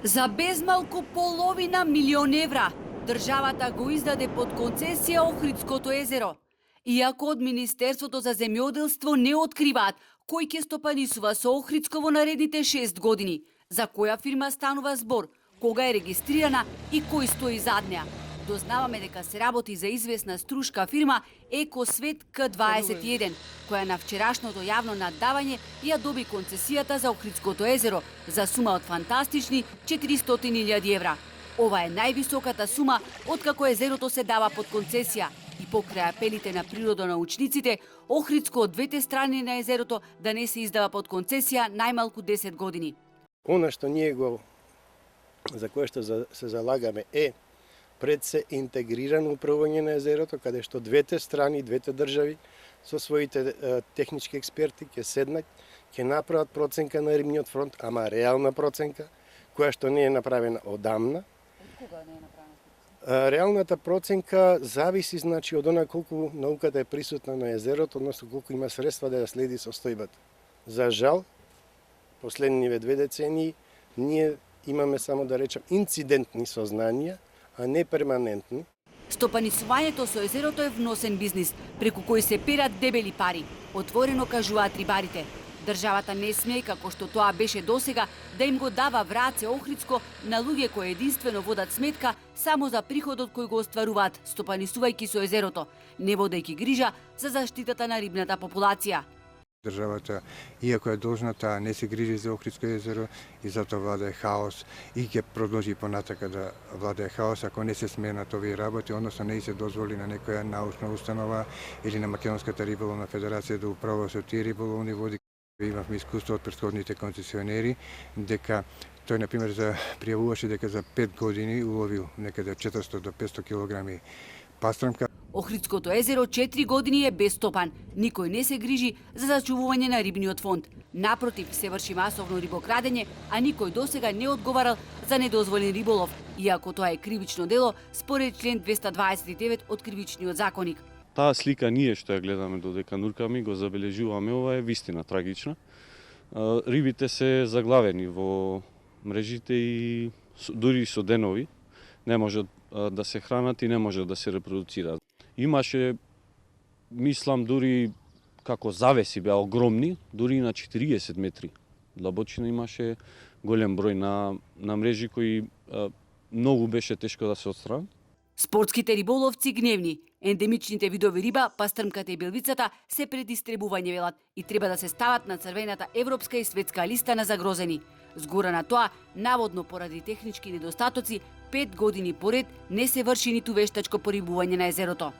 За безмалку половина милион евра државата го издаде под концесија Охридското езеро. Иако од Министерството за земјоделство не откриваат кој ќе стопанисува со Охридско во наредните 6 години, за која фирма станува збор, кога е регистрирана и кој стои зад неа. Дознаваме дека се работи за известна струшка фирма Екосвет К21, која на вчерашното јавно наддавање ја доби концесијата за Охридското езеро за сума од фантастични 400.000 евра. Ова е највисоката сума откако езерото се дава под концесија и покрај апелите на природонаучниците, Охридско од двете страни на езерото да не се издава под концесија најмалку 10 години. Она што ние за кое што се залагаме е пред се интегрирано управување на езерото, каде што двете страни, двете држави со своите технички експерти ќе седнат, ќе направат проценка на рибниот фонд, ама реална проценка, која што не е направена одамна. Од кога не е направена? Реалната проценка зависи од она колку науката е присутна на езерото, односно колку има средства да ја следи состојбата. За жал, последниве 2 децении ние имаме само да речем инцидентни сознанија, а не перманентни. Стопанисувањето со езерото е вносен бизнис, преку кој се перат дебели пари. Отворено кажуваат рибарите. Државата не смее, како што тоа беше досега, да им го дава враце Охридско на луѓе кои единствено водат сметка само за приходот кој го остваруваат, стопанисувајќи со езерото, не водејќи грижа за заштитата на рибната популација. Државата, иако е должна, таа не се грижи за Охридско езеро и затоа владее хаос и ќе продолжи понатака да владее хаос ако не се сменат овие работи, односно не се дозволи на некоја научна установа или на Македонската риболовна федерација да управува со тие риболовни води. Имавме искуство од претходните концесионери дека тој, например, пријавуваше дека за 5 години уловил некаде 400 до 500 килограми пастрмка. Охридското езеро 4 години е без стопан. Никој не се грижи за зачувување на рибниот фонд. Напротив, се врши масовно рибокрадење, а никој досега не одговарал за недозволен риболов, иако тоа е кривично дело според член 229 од Кривичниот законник. Таа слика ние што ја гледаме додека нуркаме, го забележуваме, ова е вистина трагична. Рибите се заглавени во мрежите и дури со денови не можат да се хранат и не можат да се репродуцираат. Имаше, мислам, дури како завеси беа огромни, дури на 40 метри длабочина имаше голем број на мрежи кои многу беше тешко да се отстранат. Спортските риболовци гневни. Ендемичните видови риба, пастрмката и белвицата се пред истребување велат и треба да се стават на црвената европска и светска листа на загрозени. Згора на тоа, наводно поради технички недостатоци, 5 години поред не се врши ниту вештачко порибување на езерото.